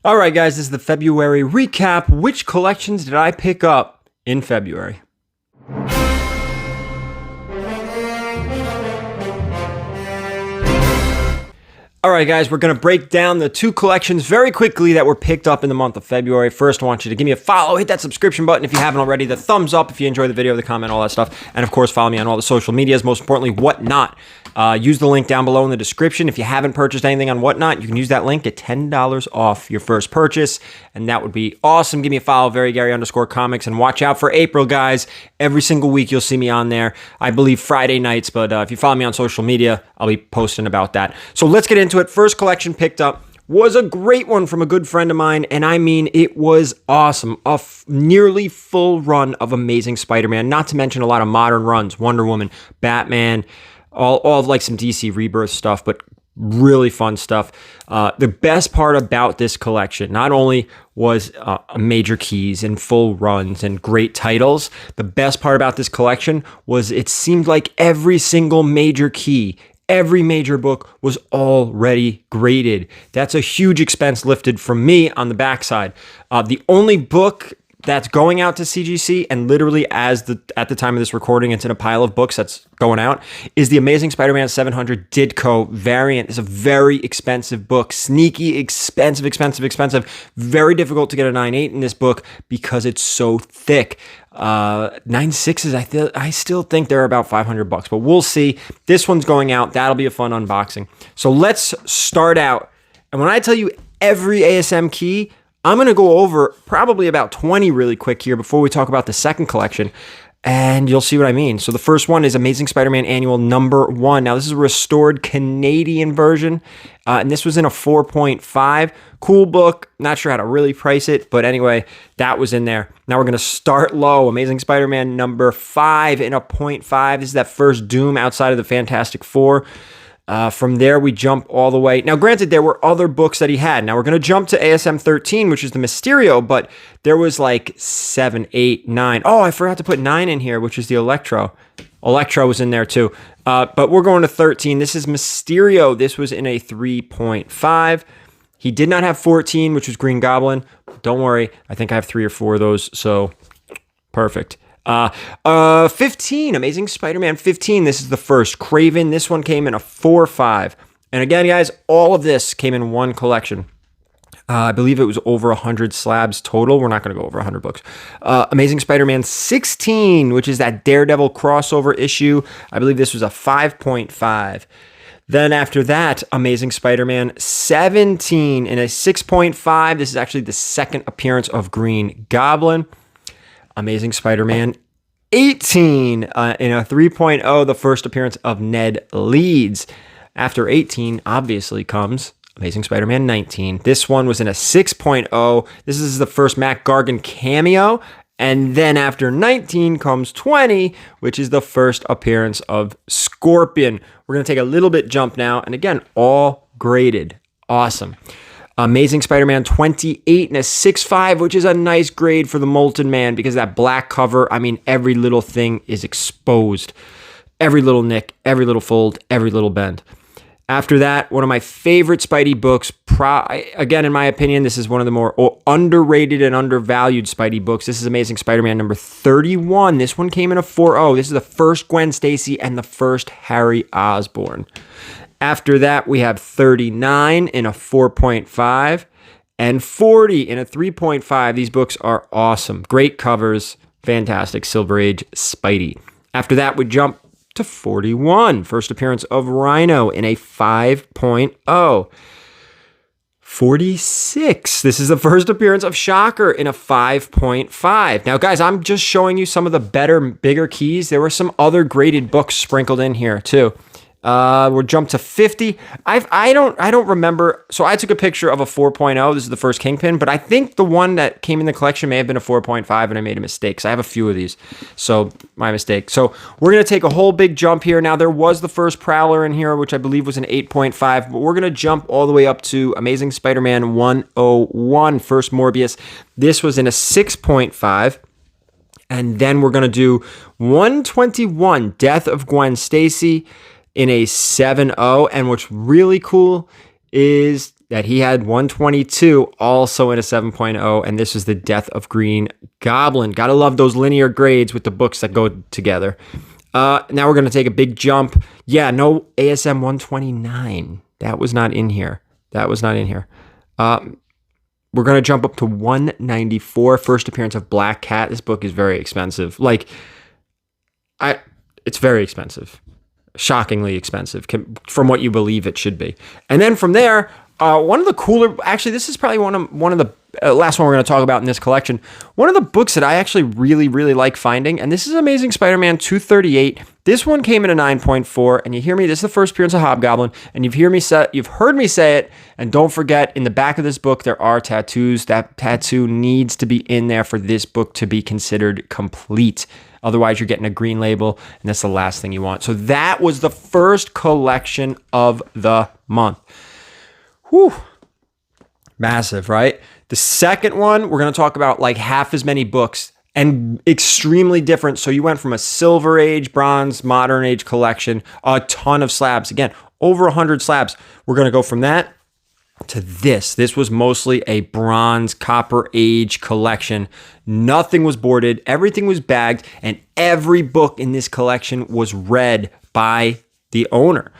All right, guys, this is the February recap. Which collections did I pick up in February? All right, guys, we're going to break down the two collections very quickly that were picked up in the month of February. First, I want you to give me a follow, hit that subscription button if you haven't already, the thumbs up if you enjoy the video, the comment, all that stuff. And, of course, follow me on all the social medias, most importantly, Whatnot. Use the link down below in the description. If you haven't purchased anything on Whatnot, you can use that link, get $10 off your first purchase, and that would be awesome. Give me a follow, VERYGARY_comics, and watch out for April, guys. Every single week you'll see me on there. I believe Friday nights, but if you follow me on social media, I'll be posting about that. So let's get into it. First collection picked up was a great one from a good friend of mine, and I mean, it was awesome. A nearly full run of Amazing Spider-Man, not to mention a lot of modern runs, Wonder Woman, Batman, all of like some DC Rebirth stuff, but really fun stuff. The best part about this collection, not only was major keys and full runs and great titles, the best part about this collection was it seemed like every single major key, every major book was already graded. That's a huge expense lifted from me on the backside. The only book that's going out to CGC, and literally at the time of this recording, it's in a pile of books that's going out, is the Amazing Spider-Man 700 Ditko variant. It's a very expensive book. Sneaky, expensive. Very difficult to get a 9.8 in this book because it's so thick. 9.6s, I still think they're about $500, but we'll see. This one's going out. That'll be a fun unboxing. So let's start out. And when I tell you every ASM key, I'm going to go over probably about 20 really quick here before we talk about the second collection, and you'll see what I mean. So the first one is Amazing Spider-Man Annual #1. Now, this is a restored Canadian version, and this was in a 4.5. Cool book. Not sure how to really price it, but anyway, that was in there. Now we're going to start low. Amazing Spider-Man #5 in a 0.5. This is that first Doom outside of the Fantastic Four. From there, we jump all the way. Now, granted, there were other books that he had. Now, we're going to jump to ASM 13, which is the Mysterio, but there was like 7, 8, 9. Oh, I forgot to put 9 in here, which is the Electro. Electro was in there too. But we're going to 13. This is Mysterio. This was in a 3.5. He did not have 14, which was Green Goblin. Don't worry. I think I have 3 or 4 of those, so perfect. 15, Amazing Spider-Man 15. This is the first Craven. This one came in a 4.5. And again, guys, all of this came in one collection. I believe it was over 100 slabs total. We're not going to go over 100 books. Amazing Spider-Man 16, which is that Daredevil crossover issue. I believe this was a 5.5. Then after that, Amazing Spider-Man 17 in a 6.5. This is actually the second appearance of Green Goblin. Amazing Spider-Man 18 in a 3.0, the first appearance of Ned Leeds. After 18, obviously, comes Amazing Spider-Man 19. This one was in a 6.0. This is the first Mac Gargan cameo. And then after 19 comes 20, which is the first appearance of Scorpion. We're going to take a little bit jump now. And again, all graded. Awesome. Amazing Spider-Man 28 and a 6.5, which is a nice grade for the Molten Man because that black cover, I mean, every little thing is exposed. Every little nick, every little fold, every little bend. After that, one of my favorite Spidey books, again, in my opinion, this is one of the more underrated and undervalued Spidey books. This is Amazing Spider-Man #31. This one came in a 4.0. This is the first Gwen Stacy and the first Harry Osborn. After that, we have 39 in a 4.5 and 40 in a 3.5. These books are awesome. Great covers. Fantastic. Silver Age Spidey. After that, we jump to 41. First appearance of Rhino in a 5.0. 46. This is the first appearance of Shocker in a 5.5. Now, guys, I'm just showing you some of the better, bigger keys. There were some other graded books sprinkled in here, too. We'll jump to 50. I don't remember. So I took a picture of a 4.0. This is the first Kingpin, but I think the one that came in the collection may have been a 4.5 and I made a mistake. So I have a few of these. So my mistake. So we're going to take a whole big jump here. Now there was the first Prowler in here, which I believe was an 8.5, but we're going to jump all the way up to Amazing Spider-Man 101, first Morbius. This was in a 6.5. And then we're going to do 121, Death of Gwen Stacy, in a 7.0, and what's really cool is that he had 122 also in a 7.0, and this is The Death of Green Goblin. Gotta love those linear grades with the books that go together. Now we're going to take a big jump. Yeah, no ASM 129. That was not in here. We're going to jump up to 194, first appearance of Black Cat. This book is very expensive. It's very expensive. Shockingly expensive from what you believe it should be. And then from there, one of the cooler, actually, this is probably one of the last one we're going to talk about in this collection. One of the books that I actually really, really like finding, and this is Amazing Spider-Man 238. This one came in a 9.4, and you hear me, this is the first appearance of Hobgoblin, and you've heard me say it, and don't forget, in the back of this book, there are tattoos. That tattoo needs to be in there for this book to be considered complete. Otherwise, you're getting a green label, and that's the last thing you want. So that was the first collection of the month. Whew. Massive, right? The second one, we're going to talk about like half as many books and extremely different. So you went from a Silver Age, Bronze, Modern Age collection, a ton of slabs. Again, over 100 slabs. We're going to go from that to this. This was mostly a Bronze, Copper Age collection. Nothing was boarded. Everything was bagged. And every book in this collection was read by the owner.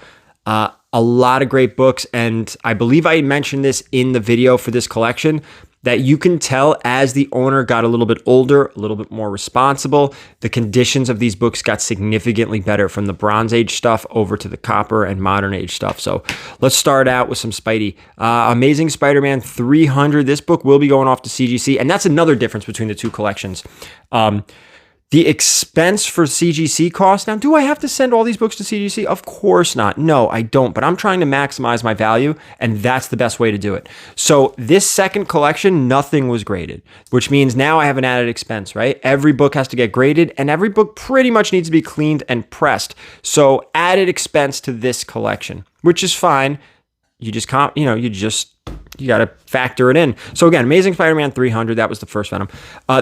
A lot of great books, and I believe I mentioned this in the video for this collection, that you can tell as the owner got a little bit older, a little bit more responsible, the conditions of these books got significantly better from the Bronze Age stuff over to the Copper and Modern Age stuff. So let's start out with some Spidey. Amazing Spider-Man 300. This book will be going off to CGC, and that's another difference between the two collections. The expense for CGC cost. Now, do I have to send all these books to CGC? Of course not. No, I don't. But I'm trying to maximize my value, and that's the best way to do it. So this second collection, nothing was graded, which means now I have an added expense, right? Every book has to get graded, and every book pretty much needs to be cleaned and pressed. So added expense to this collection, which is fine. You just can't, you got to factor it in. So again, Amazing Spider-Man 300, that was the first Venom.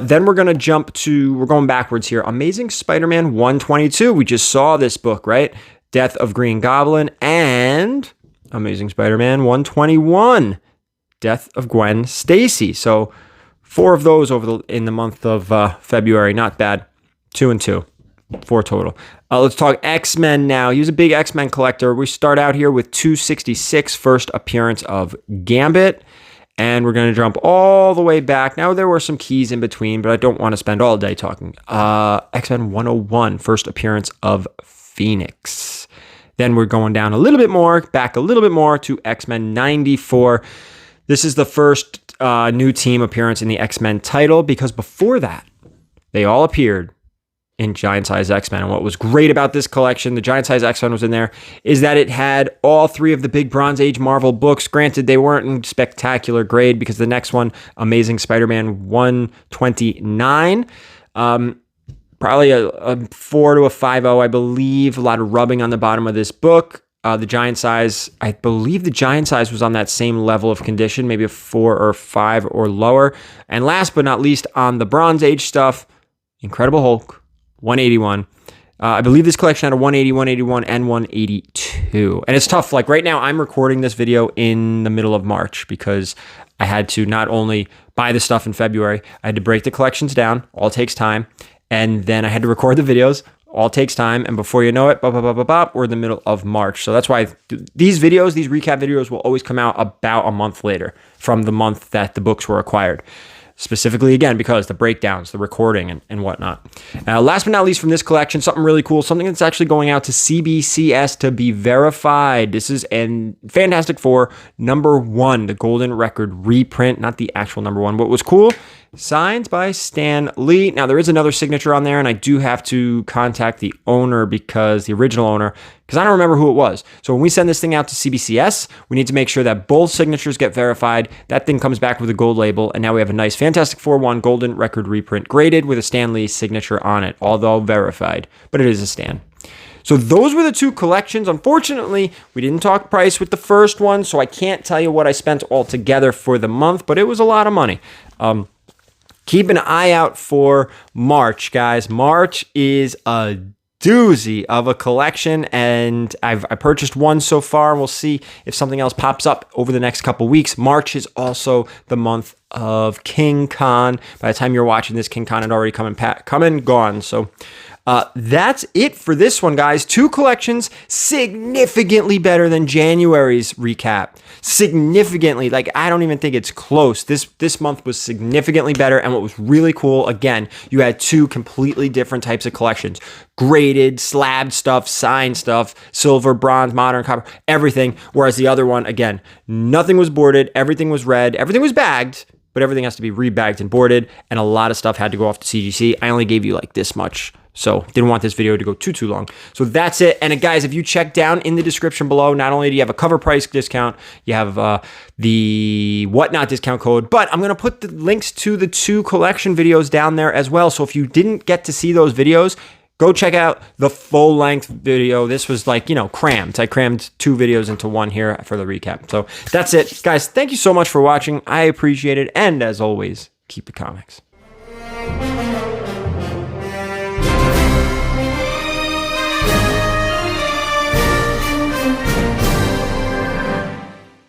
Then we're going backwards here. Amazing Spider-Man 122. We just saw this book, right? Death of Green Goblin, and Amazing Spider-Man 121. Death of Gwen Stacy. So 4 of those in the month of February. Not bad. 2 and 2. 4 total. Let's talk X-Men now. He was a big X-Men collector. We start out here with 266, first appearance of Gambit. And we're going to jump all the way back. Now, there were some keys in between, but I don't want to spend all day talking. X-Men 101, first appearance of Phoenix. Then we're going down a little bit more, back a little bit more to X-Men 94. This is the first new team appearance in the X-Men title, because before that, they all appeared in Giant Size X-Men. And what was great about this collection, the Giant Size X-Men was in there, is that it had all 3 of the big Bronze Age Marvel books. Granted, they weren't in spectacular grade, because the next one, Amazing Spider-Man 129, probably a 4 to a 5.0, I believe. A lot of rubbing on the bottom of this book. The Giant Size, I believe the Giant Size was on that same level of condition, maybe a 4 or 5 or lower. And last but not least, on the Bronze Age stuff, Incredible Hulk, 181. I believe this collection had a 180, 181, and 182. And it's tough. Like right now, I'm recording this video in the middle of March, because I had to not only buy the stuff in February, I had to break the collections down. All takes time. And then I had to record the videos. All takes time. And before you know it, we're in the middle of March. So that's why these recap videos will always come out about a month later from the month that the books were acquired. Specifically, again, because the breakdowns, the recording, and whatnot. Last but not least from this collection, something really cool, something that's actually going out to CBCS to be verified. This is a Fantastic Four #1, the Golden Record reprint, not the actual #1. What was cool? Signed by Stan Lee. Now, there is another signature on there, and I do have to contact the owner, the original owner, because I don't remember who it was. So when we send this thing out to CBCS, we need to make sure that both signatures get verified. That thing comes back with a gold label, and now we have a nice Fantastic Four 1 Golden Record reprint, graded with a Stan Lee signature on it, although verified, but it is a Stan. So those were the 2 collections. Unfortunately, we didn't talk price with the first one, so I can't tell you what I spent altogether for the month, but it was a lot of money. Keep an eye out for March, guys. March is a doozy of a collection, and I purchased one so far. We'll see if something else pops up over the next couple weeks. March is also the month of King Khan. By the time you're watching this, King Khan had already come and gone. So that's it for this one, guys. 2 collections, significantly better than January's recap. Significantly, like I don't even think it's close. This month was significantly better, and what was really cool, again, you had 2 completely different types of collections. Graded, slabbed stuff, signed stuff, silver, bronze, modern, copper, everything. Whereas the other one, again, nothing was boarded, everything was red, everything was bagged, but everything has to be rebagged and boarded, and a lot of stuff had to go off to CGC. I only gave you like this much, so didn't want this video to go too long. So that's it. And guys, if you check down in the description below, not only do you have a cover price discount, you have the whatnot discount code, but I'm going to put the links to the 2 collection videos down there as well. So if you didn't get to see those videos, go check out the full length video. This was like, crammed. I crammed 2 videos into one here for the recap. So that's it. Guys, thank you so much for watching. I appreciate it. And as always, keep the comics.